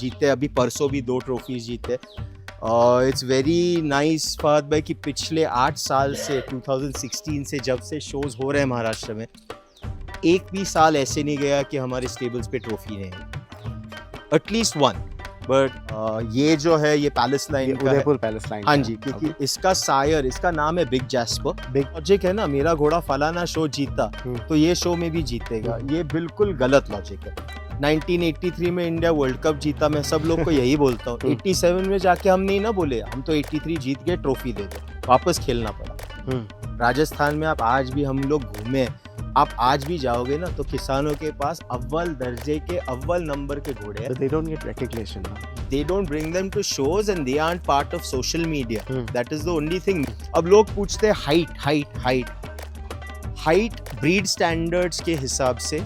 जीते, अभी परसों भी 2 ट्रॉफीज जीते। इट्स वेरी नाइस फहद भाई कि पिछले 8 साल से 2016 से जब से शोज हो रहे हैं महाराष्ट्र में, एक भी साल ऐसे नहीं गया कि हमारे स्टेबल्स पे ट्रॉफी नहीं है, एटलीस्ट वन। बट ये जो है ये पैलेस लाइन का उदयपुर पैलेस लाइन। हाँ जी, क्योंकि इसका सायर, इसका नाम है बिग जैस्पर। बिग लॉजिक है ना, मेरा घोड़ा फलाना शो जीता तो ये शो में भी जीतेगा, ये बिल्कुल गलत लॉजिक है। 1983 में इंडिया वर्ल्ड कप जीता, मैं सब लोग को यही बोलता हूँ। 87 में जाके हम नहीं ना बोले, हम तो 83 जीत गए, ट्रॉफी दे दो, वापस खेलना पड़ा। राजस्थान में आप आज भी, हम लोग घूमे, आप आज भी जाओगे ना तो किसानों के पास अव्वल दर्जे के अव्वल नंबर के घोड़े हैं। They don't get recognition. They don't bring them to shows and they aren't part of social media. That is the only thing. अब लोग पूछते हैं हाइट ब्रीड स्टैंडर्ड्स के हिसाब से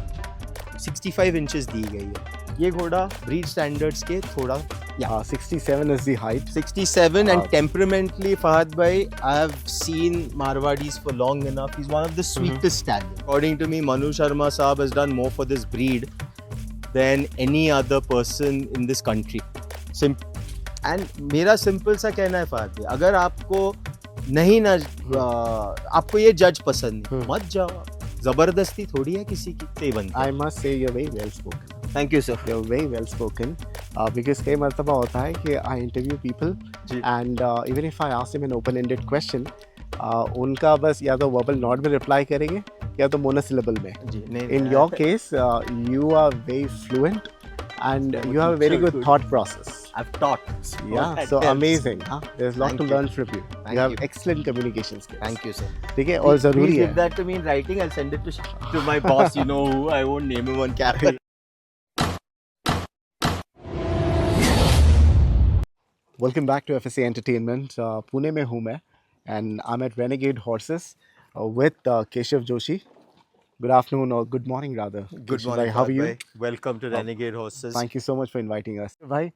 65 इंचेस दी गई है। ये घोड़ा ब्रीड स्टैंडर्ड्स के थोड़ा 67 is the height. 67 and temperamentally, Fahad bhai, I have seen Marwadis for long enough. He's one of the sweetest stallions. According to me, Manu Sharma Saab has done more for this breed than any other person in this country. And मेरा simple सा कहना है फहद भाई, अगर आपको नहीं ना आपको ये जज पसंद नहीं, मत जाओ। जबरदस्ती थोड़ी है किसी की से बनती है। I must say you're very well spoken. Thank you sir. You're very well spoken. Because कई मर्तबा होता है कि I interview people and even if I ask them an open-ended question, उनका बस या तो verbal nod में reply करेंगे या तो monosyllable में। In your case, you are very fluent and you have a very good thought process. I've taught. Yeah, so amazing. There's a lot to learn from you. You have excellent communication skills. Thank you sir. ठीक है, और ज़रूरी है। Please give that to me in writing. I'll send it to my boss. You know who? I won't name him on camera. Welcome back to FSA Entertainment. Pune में हूँ मैं and I'm at Renegade Horses with Keshav Joshi. Good afternoon or good morning rather. Good morning. How are you? Welcome to Renegade Horses. Thank you so much for inviting us. Bhai,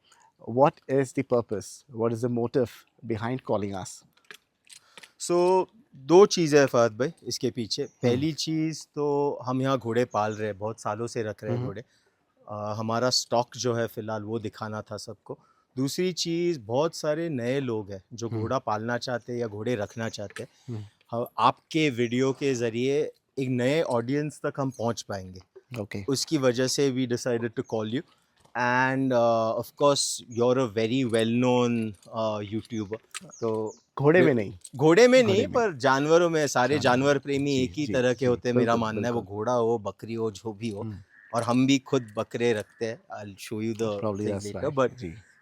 what is the purpose? What is the motive behind calling us? So दो चीज़ें हैं फहद भाई इसके पीछे। पहली चीज़ तो हम यहाँ घोड़े पाल रहे हैं, बहुत सालों से रख रहे हैं घोड़े। हमारा स्टॉक जो है फ़िलहाल वो दिखाना था सबको। दूसरी चीज़, बहुत सारे नए लोग हैं जो घोड़ा पालना चाहते हैं या घोड़े रखना चाहते हैं। आपके वीडियो के ज़रिए एक नए ऑडियंस तक हम पहुंच पाएंगे। Okay. उसकी वजह से we decided to call you and of course you are a very well known YouTuber. तो घोड़े में नहीं पर जानवरों में सारे जानवर प्रेमी एक ही तरह के होते हैं, मेरा मानना है। वो घोड़ा हो, बकरी हो, जो भी हो, और हम भी खुद बकरे रखते हैं। I'll show you the thing later, but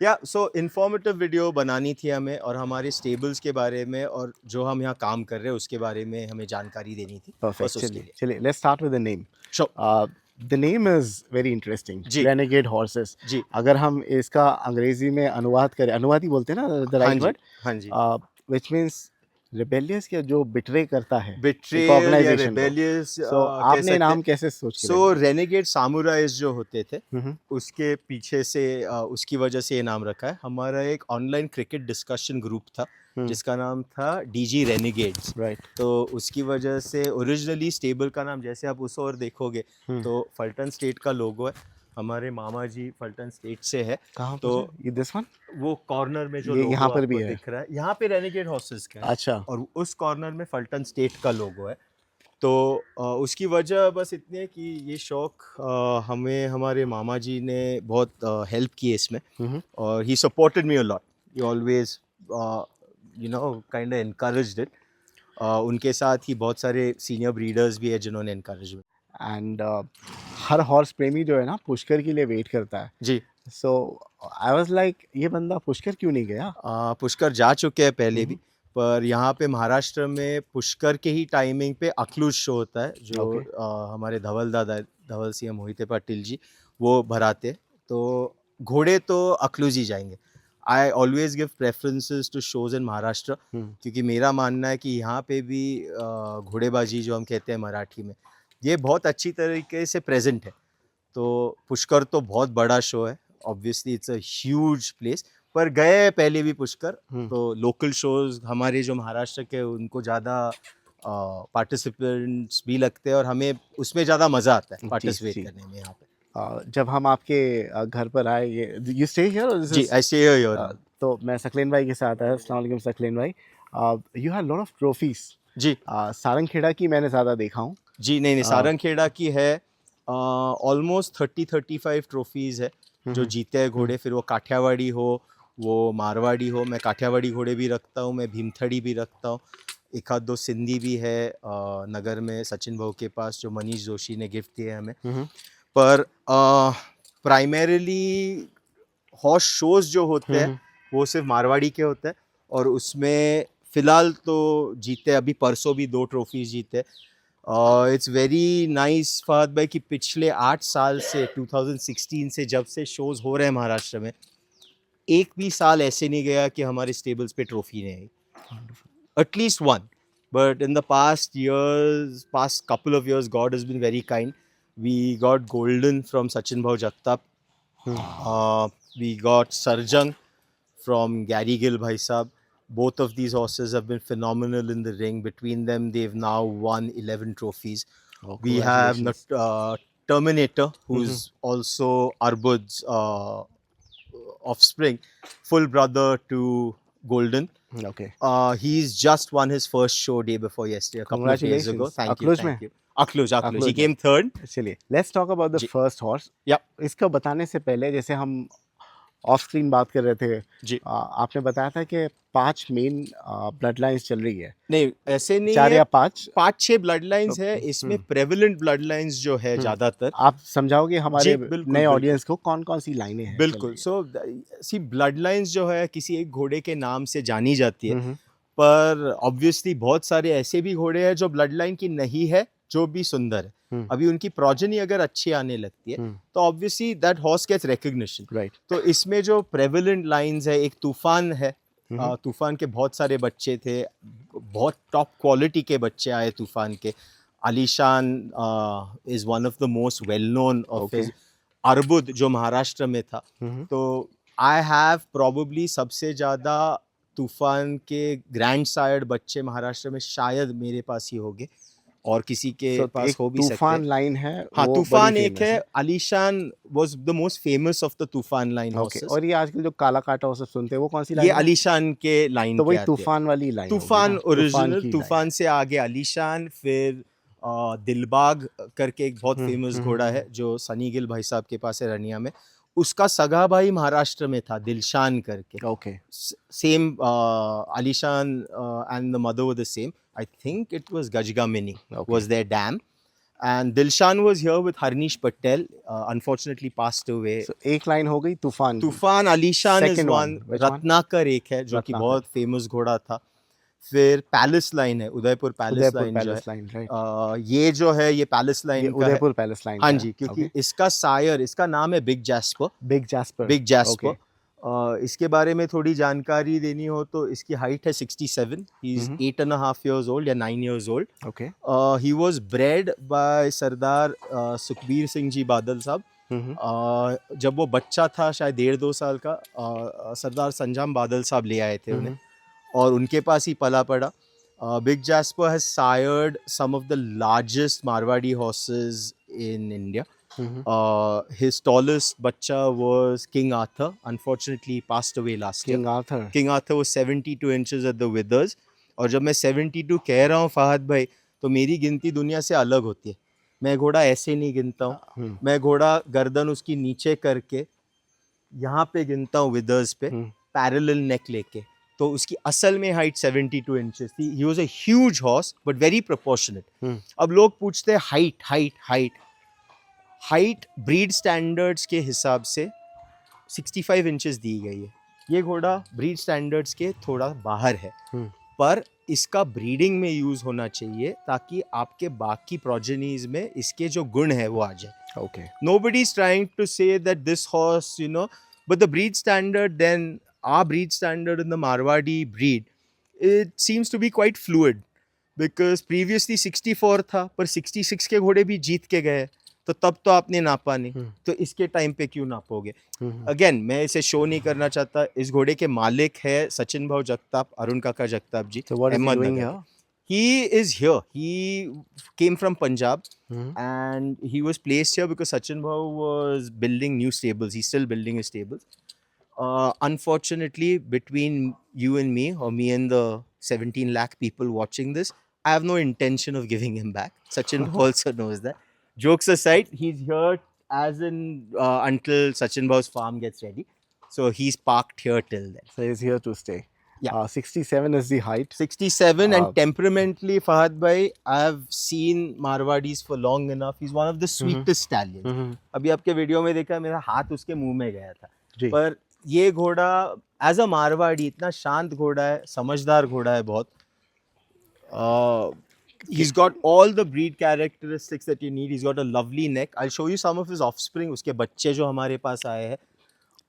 yeah, so informative video बनानी थी हमें और हमारे स्टेबल्स के बारे में और जो हम यहाँ काम कर रहे हैं उसके बारे में हमें जानकारी देनी थी। Perfect. चलिए, let's start with the name. Sure. The name is very interesting. Ji. Renegade Horses. जी. अगर हम इसका अंग्रेजी में अनुवाद करें, अनुवाद ही बोलते हैं ना, the right word? हाँ जी। Which means rebellious, या जो बिट्रे करता है, Betrayal या rebellious। So आपने नाम कैसे सोच के? So Renegade Samurais जो होते थे उसके पीछे से उसकी वजह से ये नाम रखा है। हमारा एक ऑनलाइन क्रिकेट डिस्कशन ग्रुप था जिसका नाम था DG Renegades। Right. तो उसकी वजह से ओरिजिनली स्टेबल का नाम, जैसे आप उस और देखोगे तो फल्टन स्टेट का लोगो है। हमारे मामा जी फल्टन स्टेट से है। कहाँ तो ये this one? वो कॉर्नर में जो ये लोगो यहाँ पर भी आपको है। दिख रहा है, यहाँ पे रेनेगेड हॉर्सेस का है। अच्छा। और उस कॉर्नर में फल्टन स्टेट का लोगो है। तो उसकी वजह बस इतनी है कि ये शौक हमें हमारे मामा जी ने बहुत हेल्प की इसमें और he supported me a lot. He always you know kind of encouraged it. उनके साथ ही बहुत सारे सीनियर ब्रीडर्स भी है जिन्होंने एनकरेज किया। एंड हर हॉर्स प्रेमी जो है ना पुष्कर के लिए वेट करता है जी। सो आई वाज लाइक ये बंदा पुष्कर क्यों नहीं गया? पुष्कर जा चुके हैं पहले भी, पर यहाँ पे महाराष्ट्र में पुष्कर के ही टाइमिंग पे अखलूज शो होता है जो हमारे धवल सिंह मोहिते पाटिल जी वो भराते। तो घोड़े तो अखलूज ही जाएंगे। I always give preferences to shows in Maharashtra क्योंकि मेरा मानना है कि यहाँ पे भी घोड़ेबाजी जो हम कहते हैं मराठी में, ये बहुत अच्छी तरीके से प्रेजेंट है। तो पुष्कर तो बहुत बड़ा शो है, obviously it's a huge place, पर गए पहले भी पुष्कर। तो लोकल शोज हमारे जो महाराष्ट्र के उनको ज़्यादा पार्टिसिपेंट्स भी लगते हैं और हमें उसमें ज़्यादा मज़ा आता है पार्टिसिपेट करने में यहाँ पे। जब हम आपके घर पर आए, ये यू स्टे हियर और जी, आई स्टे हियर। तो मैं सकलेन भाई के साथ आया। अस्सलाम वालेकुम सकलेन भाई। You have lot of trophies. जी सारंगखेड़ा की मैंने ज़्यादा देखा हूँ। जी, नहीं सारंगखेड़ा की है ऑलमोस्ट 30-35 ट्रॉफीज है जो जीते हैं घोड़े। फिर वो काठियावाड़ी हो, वो मारवाड़ी हो, मैं काठियावाड़ी घोड़े भी रखता हूँ, मैं भीमथड़ी भी रखता हूँ। एक आध दो सिंधी भी है नगर में सचिन भाऊ के पास, जो मनीष जोशी ने गिफ्ट दिए हमें। पर प्राइमरीली हॉर्स शोज जो होते हैं वो सिर्फ मारवाड़ी के होते हैं, और उसमें फिलहाल तो जीते, अभी परसों भी 2 ट्रॉफीज जीते। इट्स वेरी नाइस फहद भाई कि पिछले 8 साल से 2016 से जब से शोज हो रहे हैं महाराष्ट्र में, एक भी साल ऐसे नहीं गया कि हमारे स्टेबल्स पे ट्रॉफी नहीं आई, at least one. But in the past years, past couple of years, God has been very kind. We got golden from Sachin Bhau Jagtap. We got Sarjang from Gary Gill Bhai Sahab. Both of these horses have been phenomenal in the ring. Between them, they've now won 11 trophies. Oh, We have congratulations. Terminator, who's also Arbud's offspring, full brother to Golden. Okay. He's just won his first show day before yesterday, a couple of days ago. Congratulations. Thank you, Akluj thank में? you. Akluj. He Akluj came third. चलिए, let's talk about the G. First horse. Yep. इसका बताने से पहले, जैसे हम of screen बात कर रहे थे, जी। आपने बताया था कि 5 मेन ब्लड लाइंस चल रही है। नहीं, ऐसे नहीं 4 है, या 5? 5-6 ब्लड लाइंस है इसमें। प्रेवलेंट ब्लड लाइंस जो है ज्यादातर, आप समझाओगे हमारे जी, बिल्कुल, नए बिल्कुल। ऑडियंस को कौन कौन सी लाइनें हैं? बिल्कुल। सो सी ब्लड लाइंस जो है किसी एक घोड़े के नाम से जानी जाती है, हम्म, पर ऑब्वियसली बहुत सारे ऐसे भी घोड़े हैं जो ब्लड लाइन की नहीं है, जो भी सुंदर है। अभी उनकी प्रोजेनी अगर अच्छी आने लगती है तो obviously that horse gets recognition. Right. तो इसमें जो प्रेवलेंट लाइंस है, एक तूफान है। तूफान के बहुत सारे बच्चे थे, बहुत टॉप क्वालिटी के बच्चे आए तूफान के। Alishan is one of the most well known of his. Arbud जो महाराष्ट्र में था। तो आई हैव प्रोबेबली सबसे ज़्यादा तूफान के ग्रैंड सायर्ड बच्चे महाराष्ट्र में शायद मेरे पास ही होंगे, और किसी के पास एक हो भी सकते तूफान हैं। लाइन है, हाँ, वो तूफान बड़ी एक famous है। आलीशान was the most famous of the तूफान लाइन ओके। हॉर्सेस। और ये आजकल जो काला काटा वो सब सुनते हैं, वो कौन सी ये लाइन है? आलीशान के लाइन तो के वही आते हैं। तूफान वाली लाइन होगी तूफान ना? ओरिजिनल, की तूफान से आगे आलीशान, फिर दिलबाग करके एक बहुत फेमस घोड़ा है जो सनी गिल भाई साहब के पास है रनिया में। उसका सगा भाई महाराष्ट्र में था, दिलशान करके। Okay. Same Alishan and the mother were the same. I think it was Gajgamini was their dam, and Dilshan was here with Harnish Patel, unfortunately passed away. So, एक लाइन हो गई तूफान। तूफान आलीशान is Second one. one, which one? Ratnakar एक है जो कि रत्नाकर। बहुत फेमस घोड़ा था। फिर पैलेस लाइन है, उदयपुर पैलेस उदयपुर लाइन जो है। Palace line, right. ये जो है ये पैलेस ये लाइन का है। उदयपुर पैलेस लाइन हाँ का जी, है। क्योंकि Okay. इसका सायर, इसका नाम है big jasper. Big jasper. Big jasper. Okay. इसके बारे में थोड़ी जानकारी देनी हो तो इसकी हाइट है 67। ही इज 8.5 years old या 9 years old. Okay. He was bred by सरदार सुखबीर सिंह जी बादल साहब। जब वो बच्चा था शायद 1.5-2 साल का, सरदार संजाम बादल साहब ले आए थे उन्हें, और उनके पास ही पला पड़ा। Big Jasper has sired some of the largest Marwari horses in India. His tallest bacha was King Arthur. Unfortunately, he passed away last year. King Arthur. King Arthur was 72 inches at the withers. और जब मैं 72 कह रहा हूँ फहद भाई, तो मेरी गिनती दुनिया से अलग होती है। मैं घोड़ा ऐसे नहीं गिनता हूँ। मैं घोड़ा गर्दन उसकी नीचे करके यहाँ पे गिनता हूँ विदर्स पे, पैरेलल नेक लेके। तो उसकी असल में हाइट 72 इंचेस थी। He was a huge horse but very proportionate. अब लोग पूछते हैं height height height. Height breed standards के हिसाब से 65 इंचेस दी गई है। ये घोड़ा ब्रीड स्टैंडर्ड्स के थोड़ा बाहर है, पर इसका ब्रीडिंग में यूज होना चाहिए ताकि आपके बाकी प्रोजेनीज में इसके जो गुण है वो आ जाए। Okay. Nobody is trying to say that this horse, but the breed standard, then our breed standard in the Marwadi breed, it seems to be quite fluid, because previously 64 था, पर 66 के घोड़े भी जीत के गए, तो तब तो आपने नापा नहीं, तो इसके टाइम पे क्यों नापोगे? अगेन मैं इसे शो नहीं करना चाहता। इस घोड़े के मालिक है सचिन भाऊ जगताप, अरुण काका जगताप जी, So what is he doing Ahmednagar. here? He is here. He came from Punjab Mhm. and he was placed here because Sachin Bhau was building new stables. He's still building his stables. Unfortunately, between you and me, or me and the 17 lakh people watching this, I have no intention of giving him back. Sachin also knows that. Jokes aside, he's here as in until Sachin Bhau's farm gets ready. So he's parked here till then. So he's here to stay. Yeah. 67 is the height. 67 and Uh, temperamentally, Fahad bhai, I've seen Marwadis for long enough. He's one of the sweetest stallions. Mhm. अभी आपके video में देखा मेरा हाथ उसके मुंह में गया था. जी. पर ये घोड़ा एज अ मारवाड़ी इतना शांत घोड़ा है, समझदार घोड़ा है बहुत. He's got all the breed characteristics that you need. He's got a lovely neck. I'll show you some of his offspring. उसके बच्चे जो हमारे पास आए हैं.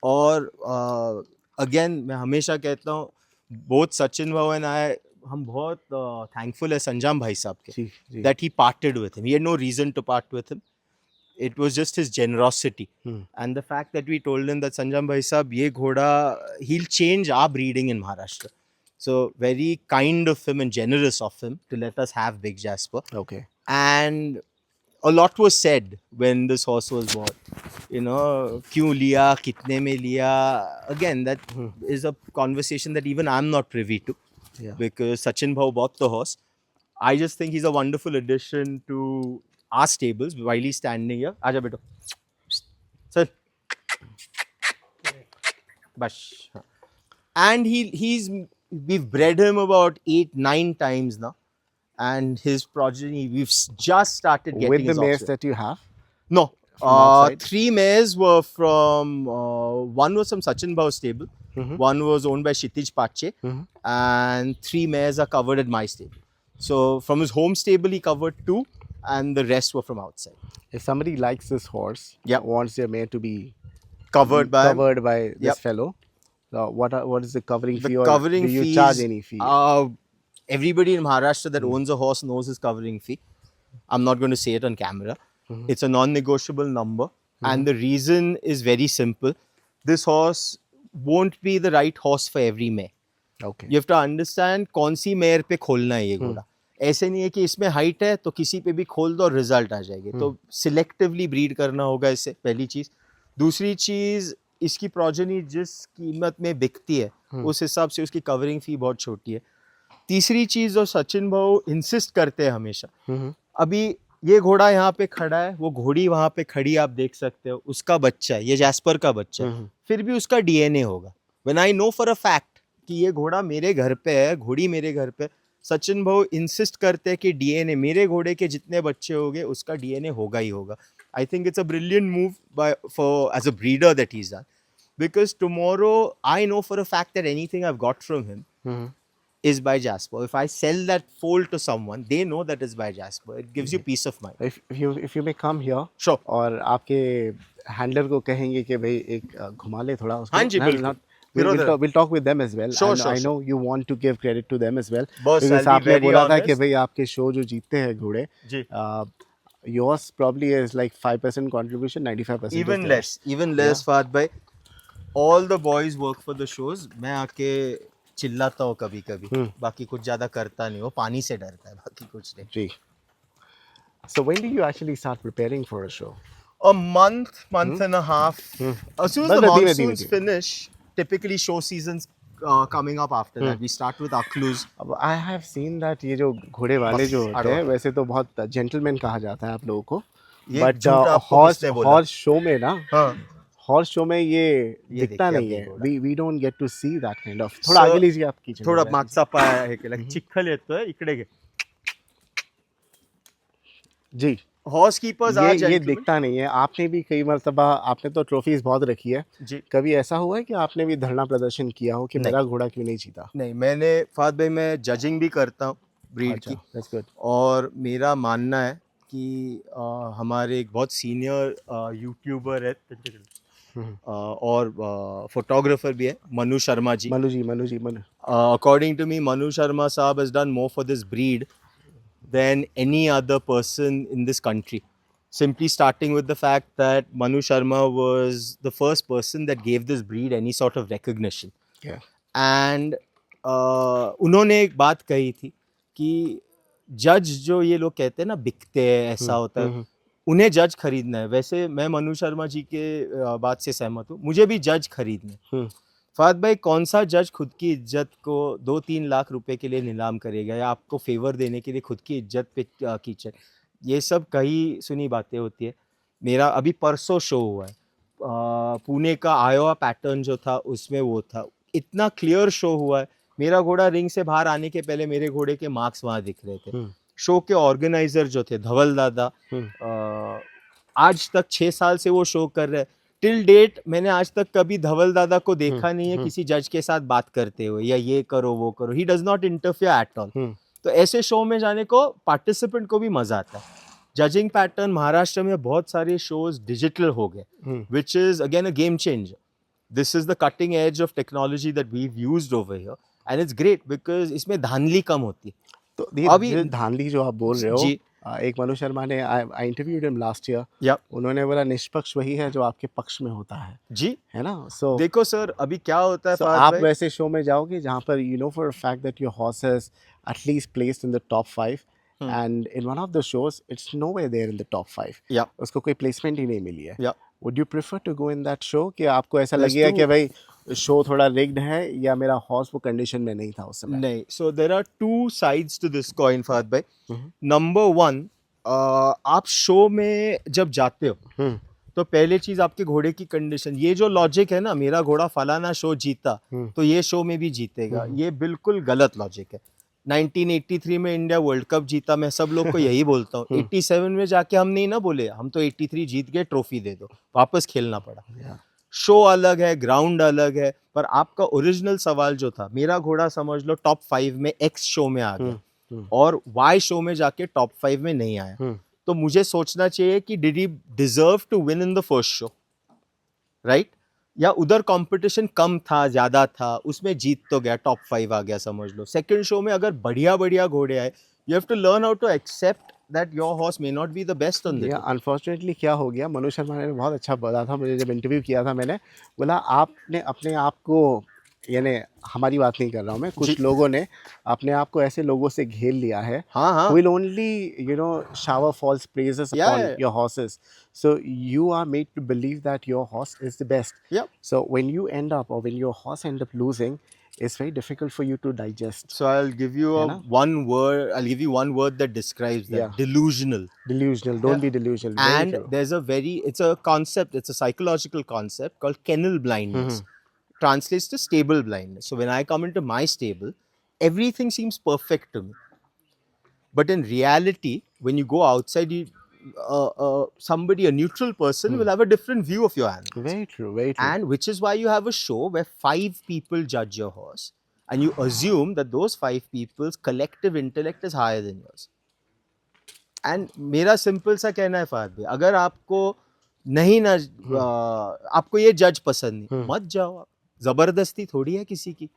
और अगेन मैं हमेशा कहता हूँ both Sachin Bhau and I, हम बहुत thankful है संजाम भाई साहब के जी, जी. that he parted with him. He had no reason to part with him. It was just his generosity. And the fact that we told him that Sanjam Bhai Sahab, ye ghoda, he'll change our breeding in Maharashtra. So very kind of him and generous of him to let us have Big Jasper. Okay. And a lot was said when this horse was bought. You know, kyun liya, kitne mein liya. Again, that is a conversation that even I'm not privy to. Yeah. Because Sachin Bhau bought the horse. I just think he's a wonderful addition to our stables while he's standing here. Aja beto. Sir. Bash. And we've bred him about 8-9 times now. And his progeny, we've just started getting With the his mares offspring. that you have? No. From outside? 3 mares were from, one was from Sachin Bhau's stable. One was owned by Kshitij Pache. And 3 mares are covered at my stable. So from his home stable, he covered 2 and the rest were from outside. If somebody likes this horse, Yep. wants their mare to be Covered by this Yep. fellow, what is the covering the fee, or covering do you fees, charge any fee? Everybody in Maharashtra that owns a horse knows his covering fee. I'm not going to say it on camera. It's a non-negotiable number. And the reason is very simple. This horse won't be the right horse for every mare. Okay. You have to understand कौन सी mayor पे खोलना है ये घोड़ा. ऐसे नहीं है कि इसमें हाइट है तो किसी पे भी खोल दो और रिजल्ट आ जाएगी. तो सिलेक्टिवली ब्रीड करना होगा इससे, पहली चीज. दूसरी चीज, इसकी प्रोजेनी जिस कीमत में बिकती है उस हिसाब से उसकी कवरिंग फी बहुत छोटी है. तीसरी चीज जो सचिन भाऊ इंसिस्ट करते हैं हमेशा, अभी ये घोड़ा यहाँ पे खड़ा है, वो घोड़ी वहां पे खड़ी आप देख सकते हो, उसका बच्चा है, ये जैस्पर का बच्चा है, फिर भी उसका डीएनए होगा. When I know for a fact कि ये घोड़ा मेरे घर पे है, घोड़ी मेरे घर पे, सचिन भाऊ इंसिस्ट करते हैं कि डीएनए मेरे घोड़े के जितने बच्चे होंगे उसका डीएनए होगा ही होगा. I think it's a brilliant move by for as a breeder that he is done, because tomorrow I know for a fact that anything I have got from him is by Jasper. If I sell that foal to someone, they know that is by Jasper. It gives you peace of mind. If you may come here, Sure. और आपके handler को कहेंगे कि भाई एक घुमा ले थोड़ा उसको. हाँ जी, बिल्कुल. We'll talk with them as well. Sure, and sure, I know you want to give credit to them as well. Boss, Because I'll be आपने very बोला था honest. कि भाई आपके शो जो जीतते हैं घोड़े, जी. yours probably is like 5% contribution, 95% Even is less. Even less, Fahad bhai. All the boys work for the shows. मैं आके चिल्लाता हूँ कभी कभी, बाकी कुछ ज्यादा करता नहीं, वो पानी से डरता है, बाकी कुछ नहीं. जी. So when do you actually start preparing for a show? A month and a half. As soon as the monsoons finish, typically show seasons coming up after that. We start with Akhluz. अब I have seen that ये जो घोड़े वाले जो होते हैं वैसे तो बहुत जेंटलमैन कहा जाता है आप लोगों को, बट हॉर्स शो में ना, हॉर्स शो में ये दिखता नहीं है. we don't get to see that kind of. थोड़ा आगे लीजिए आप कीजिए. थोड़ा मागचा पाय आहे केला चिखल येतोय, इकडे घे. जी. हॉर्स कीपर्स ये दिखता नहीं है. आपने भी कई मर्तबा, आपने तो ट्रॉफीज बहुत रखी है जी. कभी ऐसा हुआ है कि आपने भी धरना प्रदर्शन किया हो कि मेरा घोड़ा क्यों नहीं जीता? नहीं, मैंने फहद भाई मैं जजिंग भी करता हूँ ब्रीड की. That's good. और मेरा मानना है कि हमारे एक बहुत सीनियर यूट्यूबर है और फोटोग्राफर भी है, Manu Sharma ji. Manu. According to me, Manu Sharma साहब has done more for this breed than any other person in this country. Simply starting with the fact that Manu Sharma was the first person that gave this breed any sort of recognition. Yeah. And उन्होंने एक बात कही थी कि जज जो ये लोग कहते हैं ना बिकते हैं, ऐसा होता है, उन्हें जज खरीदना है। वैसे मैं मनु शर्मा जी के बात से सहमत हूँ, मुझे भी जज खरीदना है। फहद भाई, कौन सा जज खुद की इज्जत को 2-3 लाख रुपए के लिए नीलाम करेगा या आपको फेवर देने के लिए खुद की इज्जत पे कीचड़? ये सब कही सुनी बातें होती है। मेरा अभी परसों शो हुआ है, पुणे का आयोवा पैटर्न जो था उसमें वो था, इतना क्लियर शो हुआ है। मेरा घोड़ा रिंग से बाहर आने के पहले मेरे घोड़े के मार्क्स वहां दिख रहे थे। शो के ऑर्गेनाइजर जो थे धवल दादा, आज तक 6 साल से वो शो कर रहे हैं। टिल डेट मैंने आज तक कभी धवल दादा को देखा नहीं है किसी जज के साथ बात करते हुए या ये करो वो करो। He does not interfere at all. तो ऐसे शो में जाने को पार्टिसिपेंट को भी मजा आता है। जजिंग पैटर्न महाराष्ट्र में बहुत सारे शोज डिजिटल हो गए, which is again a game changer. This is the cutting edge of technology that we've used over here, and it's great because इसमें धांधली कम होती है. तो ये अभी धांधली जो आप बोल रहे हो, जी, एक मनु शर्मा ने I interviewed him last year, या उन्होंने बोला निष्पक्ष वही है जो आपके पक्ष में होता जी, है ना? सो देखो सर, अभी क्या होता है so फहद आप भाई, वैसे शो में जाओगे जहाँ पर you know for a fact that your horse is at least placed in the top 5 and in one of the shows it's nowhere there in the top 5. या उसको कोई प्लेसमेंट ही नहीं मिली है. या Would you prefer to go in that show कि आपको ऐसा There's लगेगा two- कि भाई शो थोड़ा रिग्ड है या मेरा हॉर्स वो कंडीशन में नहीं था उस समय? नहीं. So there are two sides to this coin Fahad भाई. Number one, आप शो में जब जाते हो तो पहले चीज आपके घोड़े की कंडीशन, ये जो लॉजिक है ना, मेरा घोड़ा फलाना शो जीता तो ये शो में भी जीतेगा, ये बिल्कुल गलत लॉजिक है. 1983 में इंडिया वर्ल्ड कप जीता, मैं सब लोग को यही बोलता हूँ. 87 में जाके हम नहीं ना बोले हम तो 83 जीत गए, ट्रॉफी दे दो, वापस खेलना पड़ा. शो अलग है, ग्राउंड अलग है. पर आपका ओरिजिनल सवाल जो था, मेरा घोड़ा समझ लो टॉप 5 में एक्स शो में आ गया और वाई शो में जाके टॉप 5 में नहीं आया, तो मुझे सोचना चाहिए कि did he deserve to win in the first show, right? या उधर कंपटीशन कम था, ज्यादा था, उसमें जीत तो गया, टॉप 5 आ गया समझ लो. सेकंड शो में अगर बढ़िया बढ़िया घोड़े आए, you have to learn how to accept that your horse may not be the best on the. Unfortunately क्या हो गया, मनु शर्मा ने बहुत अच्छा बोला था मुझे जब इंटरव्यू किया था. मैंने बोला आपने अपने आप को, यानी हमारी बात नहीं कर रहा हूँ मैं, कुछ लोगों ने अपने आप को ऐसे लोगों से घेर लिया है हाँ, who will only shower false praises upon your horses, so you are made to believe that your horse is the best. So when you end up or when your horse end up losing, it's very difficult for you to digest. So I'll give you one word that describes that. Delusional. Don't be delusional. Very And true. there's it's a concept, it's a psychological concept called kennel blindness. Translates to stable blindness. So when I come into my stable, everything seems perfect to me. But in reality, when you go outside, somebody, a neutral person, will have a different view of your animal. Very true, very true. And which is why you have a show where 5 people judge your horse. And you assume that those 5 people's collective intellect is higher than yours. And मेरा simple सा कहना है फहद भाई, अगर आपको नहीं ना आपको ये जज पसंद नहीं, मत जाओ आप. जबरदस्ती थोड़ी है किसी की.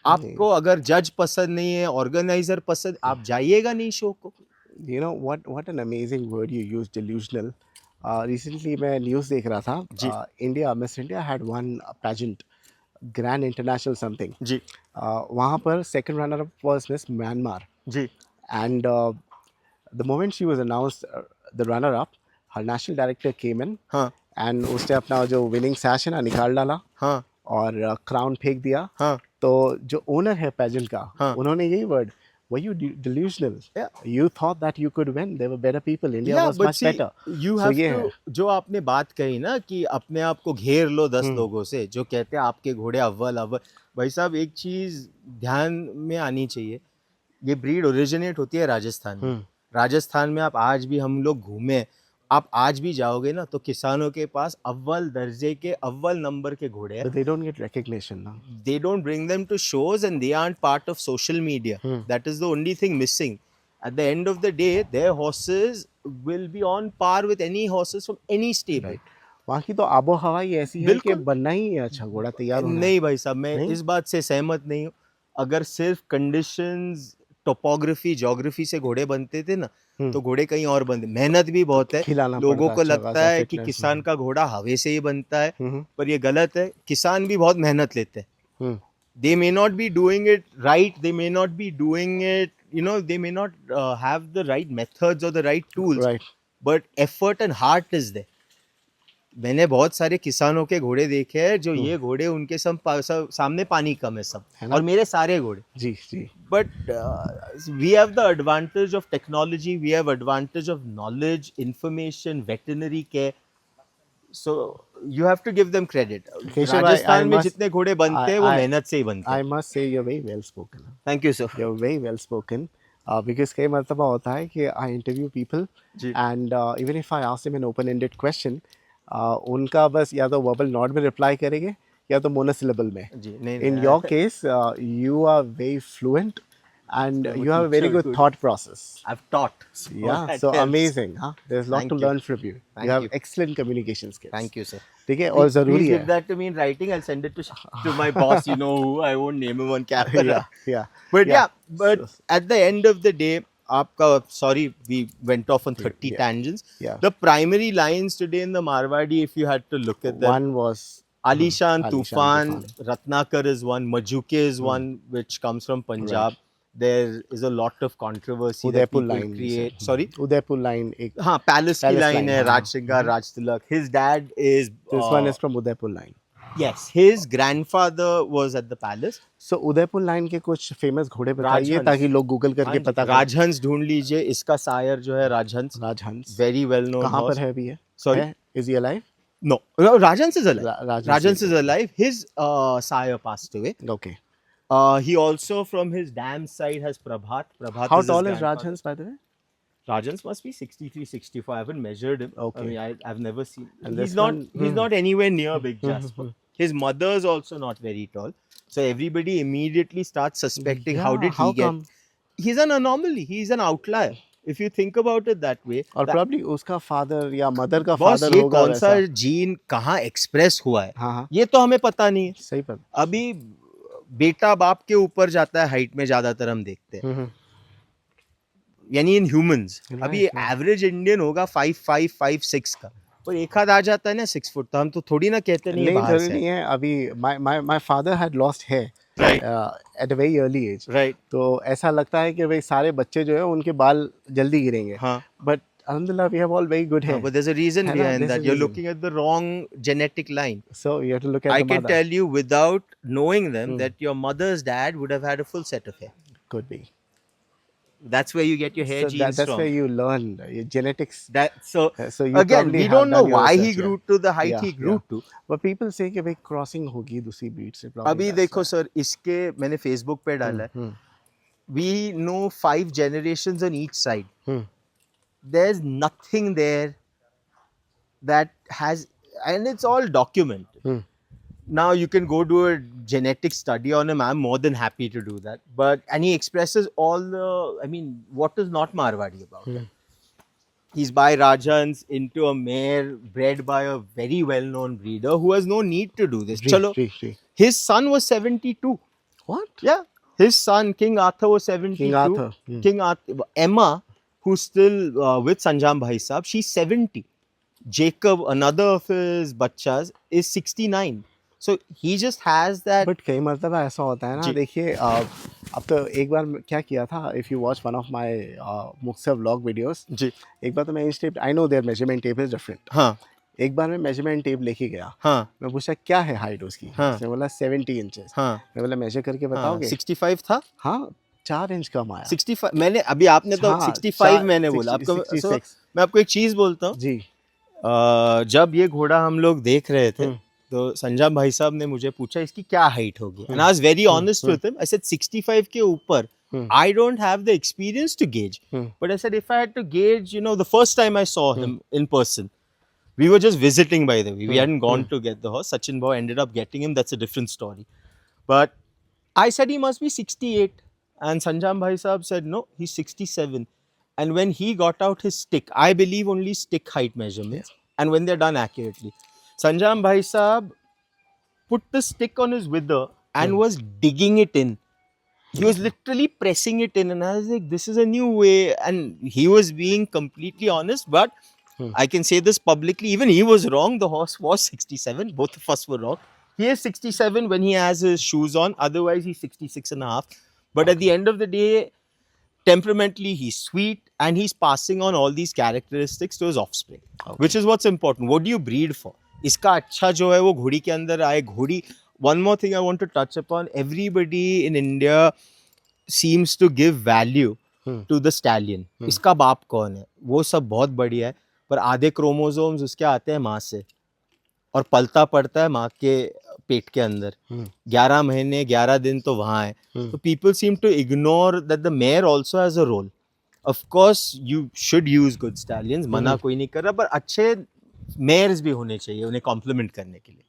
आपको अगर जज पसंद नहीं है, ऑर्गेनाइजर पसंद, आप जाइएगा नहीं शो को. You know what an amazing word you use, delusional. Recently मैं न्यूज़ देख रहा था. India, Miss India had one pageant, Grand International something. जी. वहाँ पर second runner up was Miss Myanmar. Ji. And the moment she was announced the runner up, her national director came in. हाँ. And उसने अपना जो winning sash है ना निकाल डाला. हाँ. और क्राउन फेंक दिया. हाँ. तो जो ओनर है पेजेंट का, उन्होंने यही word, were you delusional? You thought that you could win. There were better people. India was much better. You have to, जो आपने बात कही ना कि अपने आप को घेर लो 10 लोगों से जो कहते हैं आपके घोड़े अव्वल. भाई साहब, एक चीज ध्यान में आनी चाहिए, ये ब्रीड ओरिजिनेट होती है राजस्थान में. राजस्थान में आप आज भी, हम लोग घूमे, आप आज भी जाओगे ना तो किसानों के पास अव्वल दर्जे के, अव्वल नंबर के घोड़े हैं. But they don't get recognition now. They don't bring them to shows and they aren't part of social media. That is the only thing missing. At the end of the day, their horses will be on par with any horses from any stable. Right. वहाँ की तो आबो हवा ही ऐसी है कि बनना ही है अच्छा घोड़ा तैयार होना. नहीं भाई साहब, मैं इस बात से सहमत नहीं हूँ. अगर सिर्फ कंडीशंस, टोपोग्राफी, ज्योग्राफी से घोड़े बनते थे ना, तो घोड़े कहीं और बनते. मेहनत भी बहुत है. लोगों को लगता है कि किसान का घोड़ा हवे से ही बनता है, पर ये गलत है. किसान भी बहुत मेहनत लेते हैं. They may not be doing it right, they may not be doing it they may not have the right methods or the right tools, Right. but effort and heart is there. मैंने बहुत सारे किसानों के घोड़े देखे हैं जो ये घोड़े उनके सब सामने पानी कम है सब, है ना? और मेरे सारे घोड़े. जी जी. But we have the advantage of technology, we have advantage of knowledge, information, veterinary care. So you have to give them credit. Keshav, Rajasthan में must- जितने घोड़े बनते हैं वो I- मेहनत से ही बनते I हैं. must say you're very well spoken. Thank you, sir. You're very well spoken. Because कई मरतबा होता है कि I interview people ji. and even if I ask them an open-ended question, उनका बस या तो verbal nod में reply करेंगे या तो monosyllable में. जी, नहीं, In your case, you are very fluent and I'm a you have a very teacher, good good. thought process. I've taught. Yeah, that so helps. amazing. Huh? There's a lot Thank to you. learn from you. Thank You have you. excellent communication skills. Thank you, sir. ठीक है, और ज़रूरी Please है. give that to me in writing. I'll send it to my boss. You know who. I won't name him on camera. Yeah, yeah. But Yeah. but at the end of the day, sorry, we went off on 30 Yeah. tangents. Yeah. The primary lines today in the Marwadi, if you had to look at them, One was Alishan, Alishan Tufan, Tufan. Ratnakar is one, Majuke is one, which comes from Punjab. There is a lot of controversy that Udaipur people line. create. Sorry? Udaipur line. एक, हाँ, Palace की Palace line line, है, हाँ. Raj Singhar, Raj Tilak. His dad is... this one is from Udaipur line. Yes, his grandfather was at the palace. So Udaipur line के कुछ famous घोड़े बताइए राजहंस. ताकि लोग गूगल करके पता करें. राजहंस ढूंढ लीजिए, इसका सायर जो है राजहंस, राजहंस very well known कहाँ horse. पर है अभी ये? Sorry? है? Is he alive? No, Rajhans is alive. Rajhans is alive. His sire passed away. Okay. He also from his dam side has Prabhat. Prabhat How is his tall is grandfather. Rajhans by the way? Rajhans must be 63, 64. I haven't measured him. Okay. I mean, I've never seen. And He's this not. one- He's not anywhere near Big Jasper. His mother is also not very tall. So everybody immediately starts suspecting how Yeah, did he how get? come? He's an anomaly. He's an outlier. If you think about it that way. और that- probably उसका father या mother का boss father ये होगा कौन सा वैसा. Gene कहाँ एक्सप्रेस हुआ है, हाँ हाँ ये तो हमें पता नहीं है. सही पर. अभी बेटा बाप के ऊपर जाता है हाइट में, ज्यादातर हम देखते हैं, यानी इन ह्यूमंस. Right, अभी right. एवरेज इंडियन होगा 5'5", 5'6" का, और एक आध आ जाता है ना 6 फुट, तो हम तो थोड़ी ना कहते नहीं नहीं बाहर जरूरी से. नहीं है. अभी my father had lost hair Right. at a very early age. Right. तो ऐसा लगता है कि भाई सारे बच्चे जो है उनके बाल जल्दी गिरेंगे. हाँ. But alhamdulillah we have all very good hair. But there's a reason है ना, behind there's that. a You're reason. looking at the wrong genetic line. So you have to look at I the can mother. tell you without knowing them that your mother's dad would have had a full set of hair. Could be. That's where you get your hair So genes that's from. where you learn your genetics. That so So you again, probably we have don't know done your why he research, grew to the height Yeah, he grew yeah. to. But people say कि भाई crossing होगी दूसरी breed से. probably अभी that's देखो why. Sir, इसके मैंने Facebook पे डाला है. हम्म, We know 5 generations on each side. Hmm. There's nothing there that has, and it's all documented. Hmm. Now you can go do a genetic study on him. I'm more than happy to do that. But and he expresses all the. I mean, what is not Marwadi about him? He's by Rajhans into a mare bred by a very well-known breeder who has no need to do this. Chalo, Tree. his son was 72. What? Yeah, his son King Arthur was 72. King Arthur. Hmm. King Arthur. Emma, who's still with Sanjam Bhai Saab, she's 70. Jacob, another of his bachas, is 69. So he just has that. But कई मरतबा ऐसा होता है ना. जी. देखिए अब तो एक बार क्या किया था. If you watch one of my Muktsar vlog videos, जी. एक बार तो मैं inch tape, I know their measurement tape is different. हाँ. एक बार मैं मेजरमेंट टेप लेके गया. हाँ. मैं पूछा क्या है हाइट उसकी. हाँ. उसने बोला 70 इंचेस. हाँ. मैं बोला मेजर करके हाँ. बताओगे. 65 था. हाँ 4 इंच कम आया. 65 मैंने अभी आपने तो हाँ, 65 मैंने बोला 60, आपको. 66. मैं आपको एक चीज बोलता हूँ. जी. जब ये घोड़ा हम लोग देख रहे थे, हम्म. तो संजम भाई साहब ने मुझे पूछा इसकी क्या हाइट होगी. And I was very honest with him. I said 65 के ऊपर. I don't have the experience to gauge. But I said, if I had to gauge, the first time I saw him in person, we were just visiting, by the way. We hadn't gone to get the horse. Sachin Bhau ended up getting him. That's a different story. But I said he must be 68. And Sanjam Bhai Saab said, no, he's 67. And when he got out his stick, I believe only stick height measurements. And when they're done accurately, Sanjam Bhai Saab put the stick on his wither and was digging it in. He was literally pressing it in, and I was like, this is a new way. And he was being completely honest, but I can say this publicly, even he was wrong. The horse was 67. Both of us were wrong. He is 67 when he has his shoes on. Otherwise, he's 66 and a half. But at the end of the day, temperamentally he's sweet, and he's passing on all these characteristics to his offspring, which is what's important. What do you breed for? इसका अच्छा जो है वो घोड़ी के अंदर आए. घोड़ी. One more thing I want to touch upon. Everybody in India seems to give value to the stallion. इसका बाप कौन है? वो सब बहुत बढ़िया है, पर आधे क्रोमोसोम्स उसके आते हैं माँ से और पलता पड़ता है माँ के पेट के अंदर. 11 महीने 11 दिन तो वहाँ है. तो people seem to ignore that the mare also has a role. Of course you should use good stallions, मना कोई नहीं कर रहा, पर अच्छे mares भी होने चाहिए उन्हें complement करने के लिए.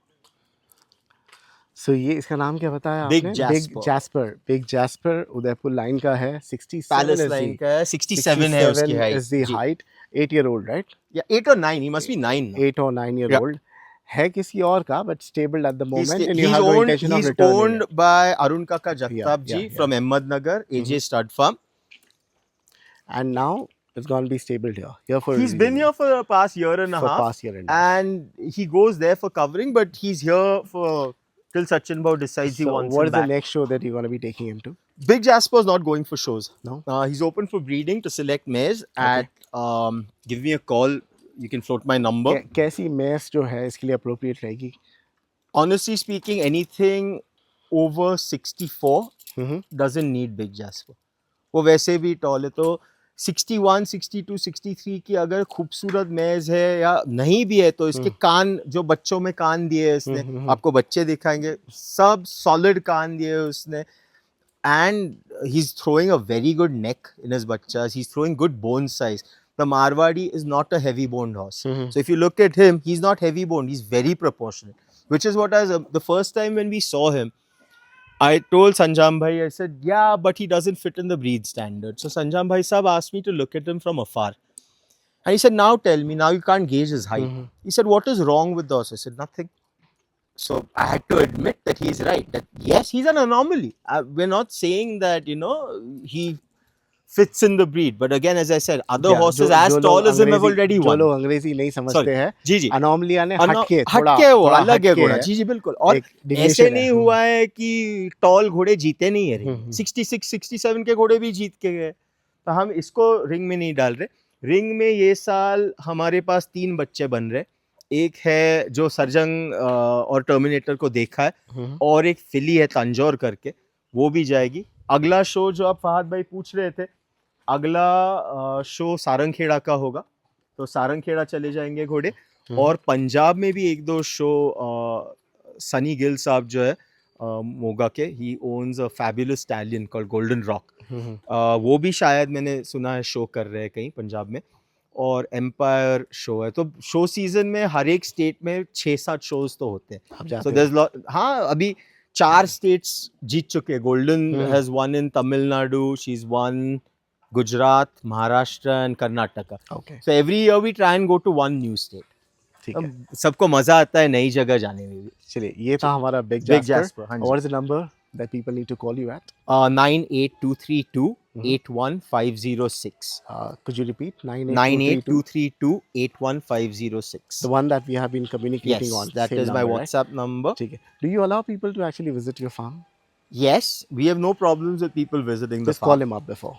So ये इसका नाम क्या बताया Big आपने? Jasper. Big Jasper Udaipur line का है. 67 Palace is line the- का है. 67 है उसकी height. is the ji. height. 8-year-old, right? Yeah, 8 or 9. He must be 9 now. 8 or 9-year-old. है किसी और का, but stable at the moment, and you He's have no owned, intention of he's returning owned it. by Arun Kaka Jagtap ji yeah. from Ahmednagar, AJ Stud Farm. And now it's going to be stable here for a He's been reason. here for the past year and a For half. past year and a half. And he goes there for covering, but he's here for till Sachin Bhau decides he So wants what him is the back. next show that you're going to be taking him to? Big Jasper's not going for shows. No? He's open for breeding to select mares at give me a call. You can float my number. कैसी mares जो है इसके लिए appropriate रहेगी? Honestly speaking, anything over 64 doesn't need Big Jasper. वो वैसे भी tall है, तो 61, 62, 63 की अगर खूबसूरत मेज है या नहीं भी है तो इसके कान जो बच्चों में कान दिए इसने, आपको बच्चे दिखाएंगे, सब सॉलिड कान दिए उसने. And he's throwing a very good neck in his bachchas. He's throwing good bone size. The Marwadi is not a heavy boned horse. So if you look at him, he's not heavy boned. He's very proportionate. Which is what I was, the first time when we saw him, I told Sanjam Bhai, I said, yeah, but he doesn't fit in the breed standard. So Sanjam Bhai Sahab asked me to look at him from afar. And he said, now tell me, now you can't gauge his height. He said, what is wrong with the horse? I said, nothing. So I had to admit that he's right. That yes, he's an anomaly. We're not saying that, he fits in the breed. But again, as I said, other horses as tall as him have already won. जो लोग अंग्रेजी नहीं समझते हैं, जी जी, anomaly यानी हटके, हटके वो अलग है घोड़ा. है. जी जी बिल्कुल. और ऐसे नहीं हुआ है कि टॉल घोड़े जीते नहीं है. 66, 67 के घोड़े भी जीत के गए. तो हम इसको रिंग में नहीं डाल रहे. रिंग में ये साल हमारे पास 3 बच्चे बन रहे. एक है जो सर्जंग और टर्मिनेटर को देखा है, और एक फिली है तंजौर करके, वो भी जाएगी. अगला शो जो आप फहद भाई पूछ रहे थे, अगला शो सारंगखेड़ा का होगा, तो सारंगखेड़ा चले जाएंगे घोड़े. और पंजाब में भी 1-2 शो सनी गिल साहब जो है मोगा के, he owns a fabulous stallion called Golden Rock, वो भी शायद मैंने सुना है शो कर रहे हैं कहीं पंजाब में. और एम्पायर शो है. तो शो सीजन में हर एक स्टेट में 6-7 शोज तो होते हैं. सो देयर इज हाँ, अभी 4 स्टेट्स जीत चुके हैं. Golden has won in Tamil Nadu, she is won Gujarat, Maharashtra and Karnataka. So every year we try and go to one new state. ठीक है, सबको मजा आता है नई जगह जाने में भी. चलिए, ये था हमारा big jasper. What is the number that people need to call you at? 98232 81506. Could you repeat? 98232 81506. The one that we have been communicating on. That is my WhatsApp number. Okay. Do you allow people to actually visit your farm? Yes, we have no problems with people visiting the farm. Just call him up before.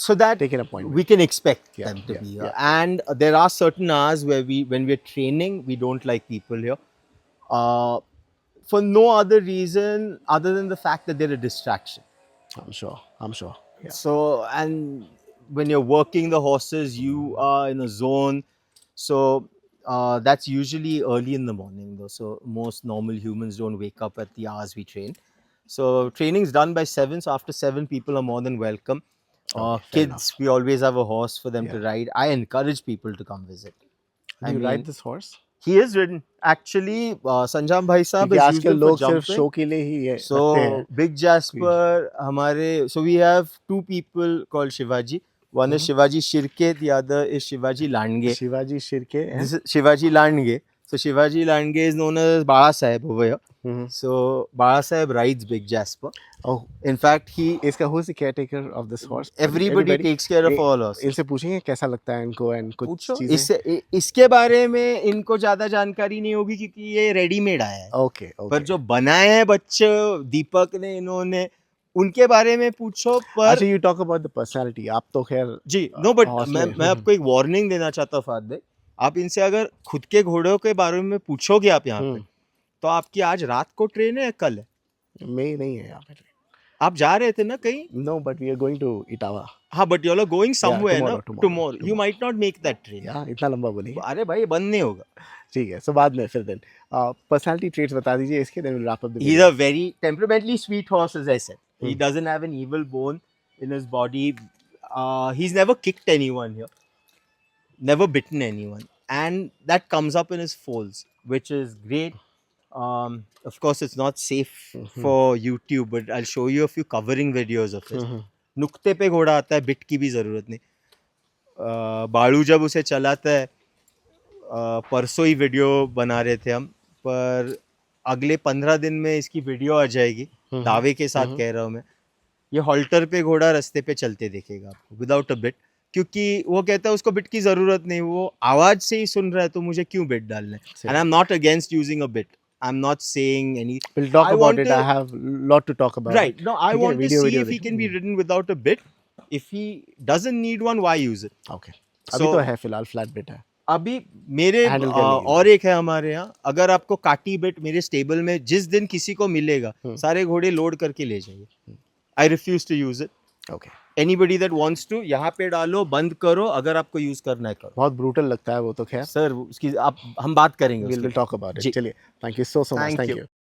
So that take an appointment. We can expect them to be here. And there are certain hours where when we're training, we don't like people here. For no other reason other than the fact that they're a distraction. I'm sure. Yeah. So, and when you're working the horses, you are in a zone. So, that's usually early in the morning though. So, most normal humans don't wake up at the hours we train. So, training's done by 7. So, after 7, people are more than welcome. Kids, we always have a horse for them to ride. I encourage people to come visit. Do you ride this horse? He is ridden. Actually, Sanjam Bhai Sahab is used for jumping. Show के लिए ही है. So, Big Jasper, so we have 2 people called Shivaji. One is Shivaji Shirke, the other is Shivaji Landge. Shivaji Shirke. This is Shivaji Landge. So, Shivaji Landge is known as Bala Sahib over here. So, Bala Sahib rides Big Jasper. Oh, in fact, who's the caretaker of this horse? Everybody takes care of all horses. इनसे पूछेंगे कैसा लगता है इनको and कुछ चीजें. इसके बारे में इनको ज्यादा जानकारी नहीं होगी क्योंकि ये रेडीमेड आया है. Okay. पर जो बनाए हैं बच्चे दीपक ने, इन्होंने उनके बारे में पूछो पर अच्छा, you talk about the personality, आप तो खैर जी नो बट हौसले, मैं आपको एक वार्निंग देना चाहता हूँ फाद भाई, आप इनसे अगर खुद के घोड़ों के बारे में पूछोगे आप यहाँ पे, तो आपकी आज रात को ट्रेन है या कल है? मैं नहीं है यहाँ पे। आप जा रहे थे ना कहीं? No, but we are going to Etawah. हाँ but you are going somewhere ना, tomorrow, tomorrow you might not make that train. या इतना लंबा बोलेंगे? अरे भाई बंद नहीं होगा। ठीक है, सो बाद में फिर देन पर्सनालिटी ट्रेट्स बता दीजिए इसके, then will wrap up the He's video. a very temperamentally sweet horse, as I said. He Hmm. doesn't have an evil bone in his body. He's never kicked anyone here, never bitten anyone, and that comes up in his foals, which is great. Of course, it's not safe for YouTube, but I'll show you a few covering videos of it. नुक्ते पे घोड़ा आता है, bit की भी जरूरत नहीं। बालू जब उसे चलाता है, परसों ही वीडियो बना रहे थे हम, पर अगले 15 दिन में इसकी वीडियो आ जाएगी, दावे के साथ कह रहा हूँ मैं। ये हॉल्टर पे घोड़ा रास्ते पे चलते देखेगा आपको विदाउट अ बिट, क्योंकि वो कहता है उसको बिट की जरूरत नहीं, वो आवाज से ही सुन रहा है, तो मुझे क्यों बिट डालना है? And I am not against using a bit, I am not saying any, We'll talk I about want it. to- I have lot to talk about. right, no, I ठीक है, want to video see if he देखो। can be ridden without a bit. If he doesn't need one, why use it? Okay. अभी So- तो है फिलहाल flat bit है। अभी मेरे Handle कर लेंगे। और एक है हमारे यहाँ, अगर आपको काटी बिट मेरे स्टेबल में जिस दिन किसी को मिलेगा, सारे घोड़े लोड करके ले जाइए। I refuse to use it. Okay. Anybody that wants to, यहाँ पे डालो, बंद करो, अगर आपको यूज करना है करो। बहुत ब्रूटल लगता है वो तो खैर। सर उसकी आप हम बात करेंगे We'll उसकी। talk about it. जी। चलिए, thank you so much, Thank thank you. You.